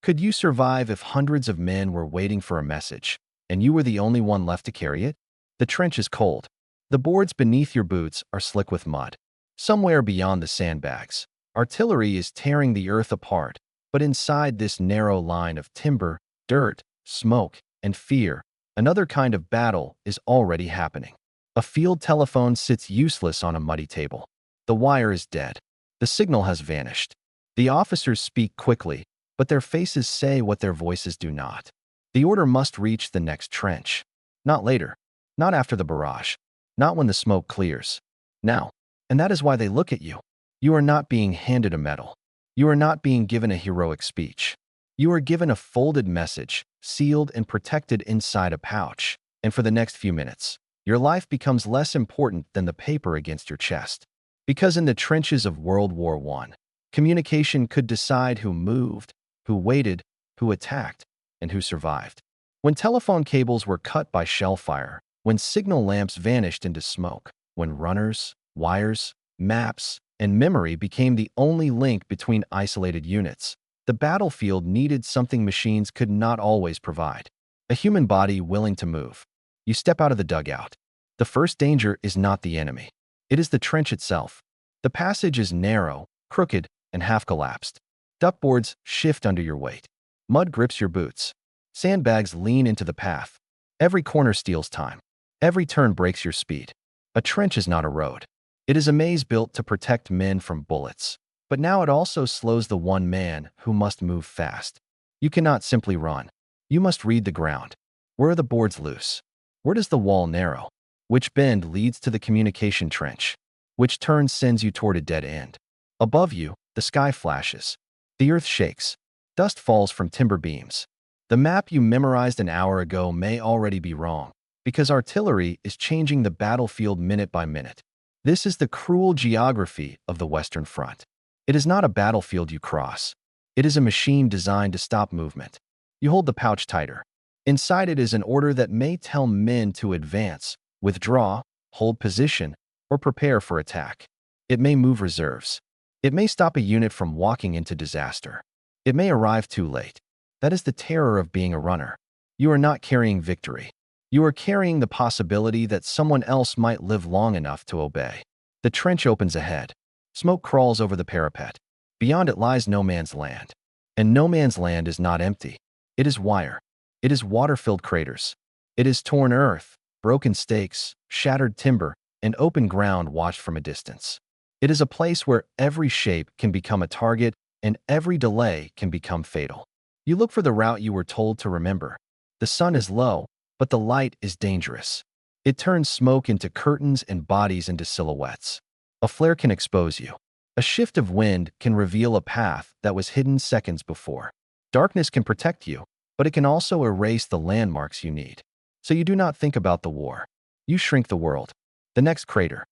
Could you survive if hundreds of men were waiting for a message, and you were the only one left to carry it? The trench is cold. The boards beneath your boots are slick with mud. Somewhere beyond the sandbags, artillery is tearing the earth apart, but inside this narrow line of timber, dirt, smoke, and fear, another kind of battle is already happening. A field telephone sits useless on a muddy table. The wire is dead. The signal has vanished. The officers speak quickly, but their faces say what their voices do not. The order must reach the next trench. Not later. Not after the barrage. Not when the smoke clears. Now. And that is why they look at you. You are not being handed a medal. You are not being given a heroic speech. You are given a folded message, sealed and protected inside a pouch. And for the next few minutes, your life becomes less important than the paper against your chest. Because in the trenches of World War I, communication could decide who moved, who waited, who attacked, and who survived. When telephone cables were cut by shellfire, when signal lamps vanished into smoke, when runners, wires, maps, and memory became the only link between isolated units, the battlefield needed something machines could not always provide. A human body willing to move. You step out of the dugout. The first danger is not the enemy. It is the trench itself. The passage is narrow, crooked, and half-collapsed. Duckboards shift under your weight. Mud grips your boots. Sandbags lean into the path. Every corner steals time. Every turn breaks your speed. A trench is not a road. It is a maze built to protect men from bullets. But now it also slows the one man who must move fast. You cannot simply run. You must read the ground. Where are the boards loose? Where does the wall narrow? Which bend leads to the communication trench? Which turn sends you toward a dead end? Above you, the sky flashes. The earth shakes. Dust falls from timber beams. The map you memorized an hour ago may already be wrong, because artillery is changing the battlefield minute by minute. This is the cruel geography of the Western Front. It is not a battlefield you cross. It is a machine designed to stop movement. You hold the pouch tighter. Inside it is an order that may tell men to advance, withdraw, hold position, or prepare for attack. It may move reserves. It may stop a unit from walking into disaster. It may arrive too late. That is the terror of being a runner. You are not carrying victory. You are carrying the possibility that someone else might live long enough to obey. The trench opens ahead. Smoke crawls over the parapet. Beyond it lies no man's land. And no man's land is not empty. It is wire. It is water-filled craters. It is torn earth, broken stakes, shattered timber, and open ground watched from a distance. It is a place where every shape can become a target and every delay can become fatal. You look for the route you were told to remember. The sun is low, but the light is dangerous. It turns smoke into curtains and bodies into silhouettes. A flare can expose you. A shift of wind can reveal a path that was hidden seconds before. Darkness can protect you, but it can also erase the landmarks you need. So you do not think about the war. You shrink the world. The next crater.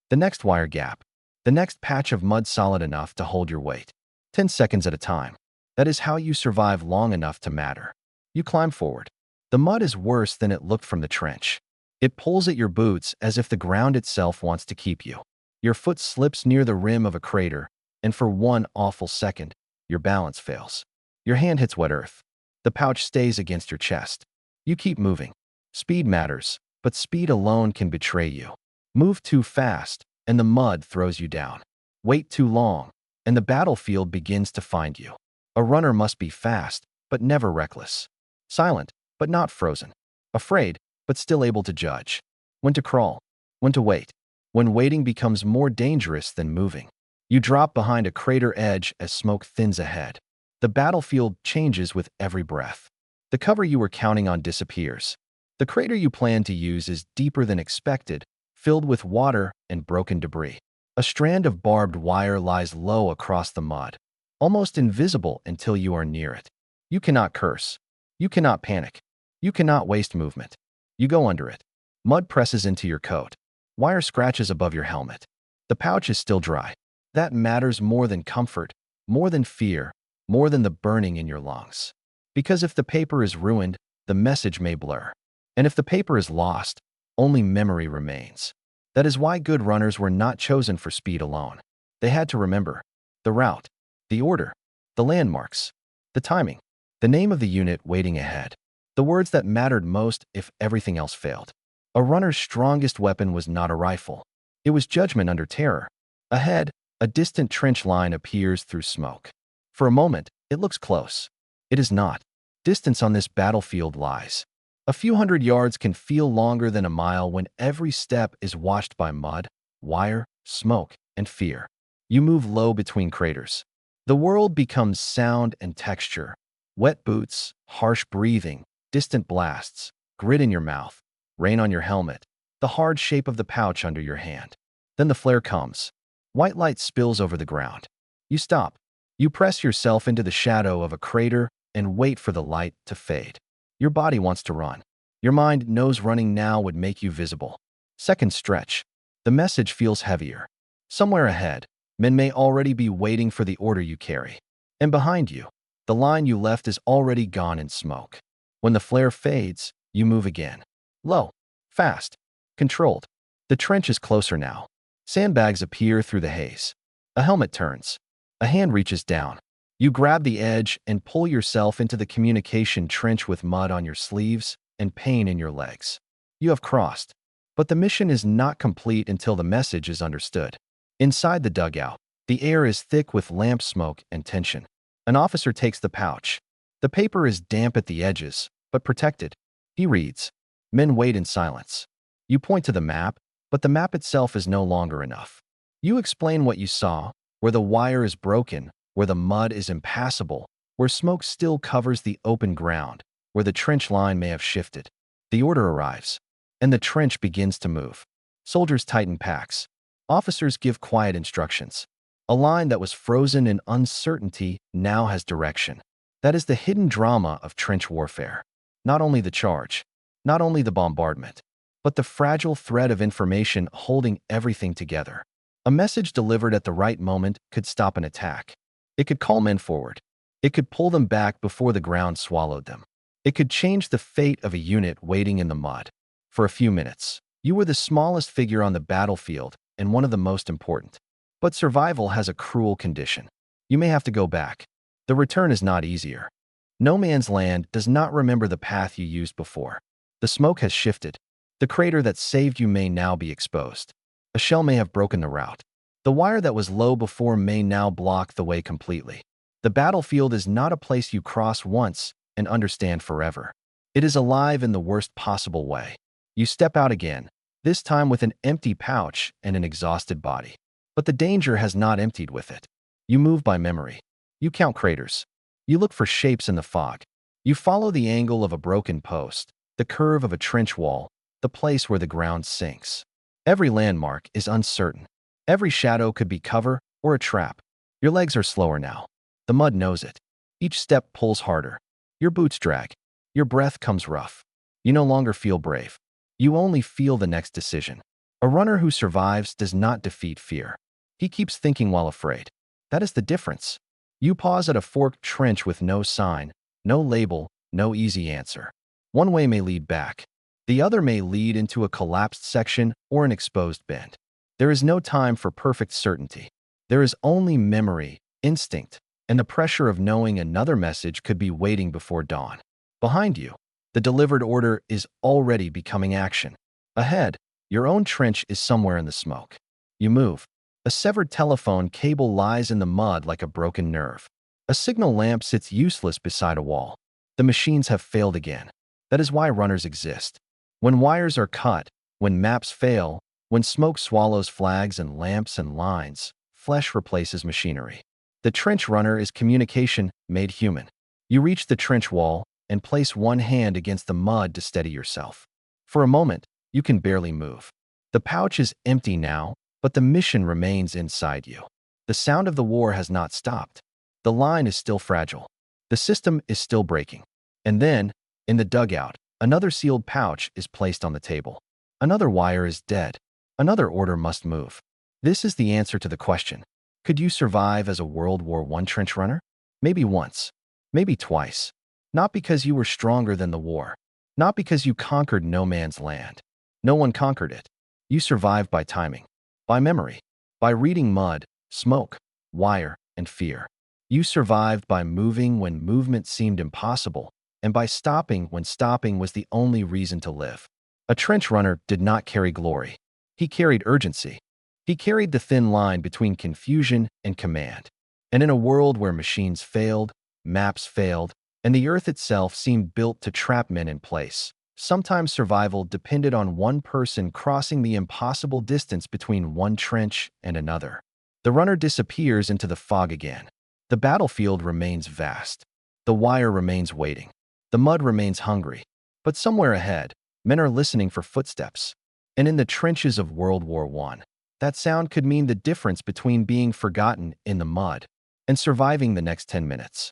The next wire gap. The next patch of mud solid enough to hold your weight. 10 seconds at a time. That is how you survive long enough to matter. You climb forward. The mud is worse than it looked from the trench. It pulls at your boots as if the ground itself wants to keep you. Your foot slips near the rim of a crater, and for one awful second, your balance fails. Your hand hits wet earth. The pouch stays against your chest. You keep moving. Speed matters, but speed alone can betray you. Move too fast, and the mud throws you down. Wait too long, and the battlefield begins to find you. A runner must be fast, but never reckless. Silent, but not frozen. Afraid, but still able to judge. When to crawl. When to wait. When waiting becomes more dangerous than moving. You drop behind a crater edge as smoke thins ahead. The battlefield changes with every breath. The cover you were counting on disappears. The crater you planned to use is deeper than expected, filled with water and broken debris. A strand of barbed wire lies low across the mud, almost invisible until you are near it. You cannot curse. You cannot panic. You cannot waste movement. You go under it. Mud presses into your coat. Wire scratches above your helmet. The pouch is still dry. That matters more than comfort, more than fear, more than the burning in your lungs. Because if the paper is ruined, the message may blur. And if the paper is lost, only memory remains. That is why good runners were not chosen for speed alone. They had to remember the route, the order, the landmarks, the timing. The name of the unit waiting ahead. The words that mattered most if everything else failed. A runner's strongest weapon was not a rifle. It was judgment under terror. Ahead, a distant trench line appears through smoke. For a moment, it looks close. It is not. Distance on this battlefield lies. A few hundred yards can feel longer than a mile when every step is washed by mud, wire, smoke, and fear. You move low between craters. The world becomes sound and texture. Wet boots, harsh breathing, distant blasts, grit in your mouth, rain on your helmet, the hard shape of the pouch under your hand. Then the flare comes. White light spills over the ground. You stop. You press yourself into the shadow of a crater and wait for the light to fade. Your body wants to run. Your mind knows running now would make you visible. Second stretch. The message feels heavier. Somewhere ahead, men may already be waiting for the order you carry. And behind you, the line you left is already gone in smoke. When the flare fades, you move again. Low, fast, controlled. The trench is closer now. Sandbags appear through the haze. A helmet turns. A hand reaches down. You grab the edge and pull yourself into the communication trench with mud on your sleeves and pain in your legs. You have crossed. But the mission is not complete until the message is understood. Inside the dugout, the air is thick with lamp smoke and tension. An officer takes the pouch. The paper is damp at the edges, but protected. He reads. Men wait in silence. You point to the map, but the map itself is no longer enough. You explain what you saw, where the wire is broken, where the mud is impassable, where smoke still covers the open ground, where the trench line may have shifted. The order arrives, and the trench begins to move. Soldiers tighten packs. Officers give quiet instructions. A line that was frozen in uncertainty now has direction. That is the hidden drama of trench warfare. Not only the charge, not only the bombardment, but the fragile thread of information holding everything together. A message delivered at the right moment could stop an attack. It could call men forward. It could pull them back before the ground swallowed them. It could change the fate of a unit waiting in the mud. For a few minutes, you were the smallest figure on the battlefield and one of the most important. But survival has a cruel condition. You may have to go back. The return is not easier. No man's land does not remember the path you used before. The smoke has shifted. The crater that saved you may now be exposed. A shell may have broken the route. The wire that was low before may now block the way completely. The battlefield is not a place you cross once and understand forever. It is alive in the worst possible way. You step out again, this time with an empty pouch and an exhausted body. But the danger has not emptied with it. You move by memory. You count craters. You look for shapes in the fog. You follow the angle of a broken post, the curve of a trench wall, the place where the ground sinks. Every landmark is uncertain. Every shadow could be cover or a trap. Your legs are slower now. The mud knows it. Each step pulls harder. Your boots drag. Your breath comes rough. You no longer feel brave. You only feel the next decision. A runner who survives does not defeat fear. He keeps thinking while afraid. That is the difference. You pause at a forked trench with no sign, no label, no easy answer. One way may lead back. The other may lead into a collapsed section or an exposed bend. There is no time for perfect certainty. There is only memory, instinct, and the pressure of knowing another message could be waiting before dawn. Behind you, the delivered order is already becoming action. Ahead, your own trench is somewhere in the smoke. You move. A severed telephone cable lies in the mud like a broken nerve. A signal lamp sits useless beside a wall. The machines have failed again. That is why runners exist. When wires are cut, when maps fail, when smoke swallows flags and lamps and lines, flesh replaces machinery. The trench runner is communication made human. You reach the trench wall and place one hand against the mud to steady yourself. For a moment, you can barely move. The pouch is empty now, but the mission remains inside you. The sound of the war has not stopped. The line is still fragile. The system is still breaking. And then, in the dugout, another sealed pouch is placed on the table. Another wire is dead. Another order must move. This is the answer to the question. Could you survive as a World War I trench runner? Maybe once. Maybe twice. Not because you were stronger than the war. Not because you conquered no man's land. No one conquered it. You survived by timing. By memory. By reading mud, smoke, wire, and fear. You survived by moving when movement seemed impossible, and by stopping when stopping was the only reason to live. A trench runner did not carry glory. He carried urgency. He carried the thin line between confusion and command. And in a world where machines failed, maps failed, and the earth itself seemed built to trap men in place, sometimes survival depended on one person crossing the impossible distance between one trench and another. The runner disappears into the fog again. The battlefield remains vast. The wire remains waiting. The mud remains hungry. But somewhere ahead, men are listening for footsteps. And in the trenches of World War I, that sound could mean the difference between being forgotten in the mud and surviving the next 10 minutes.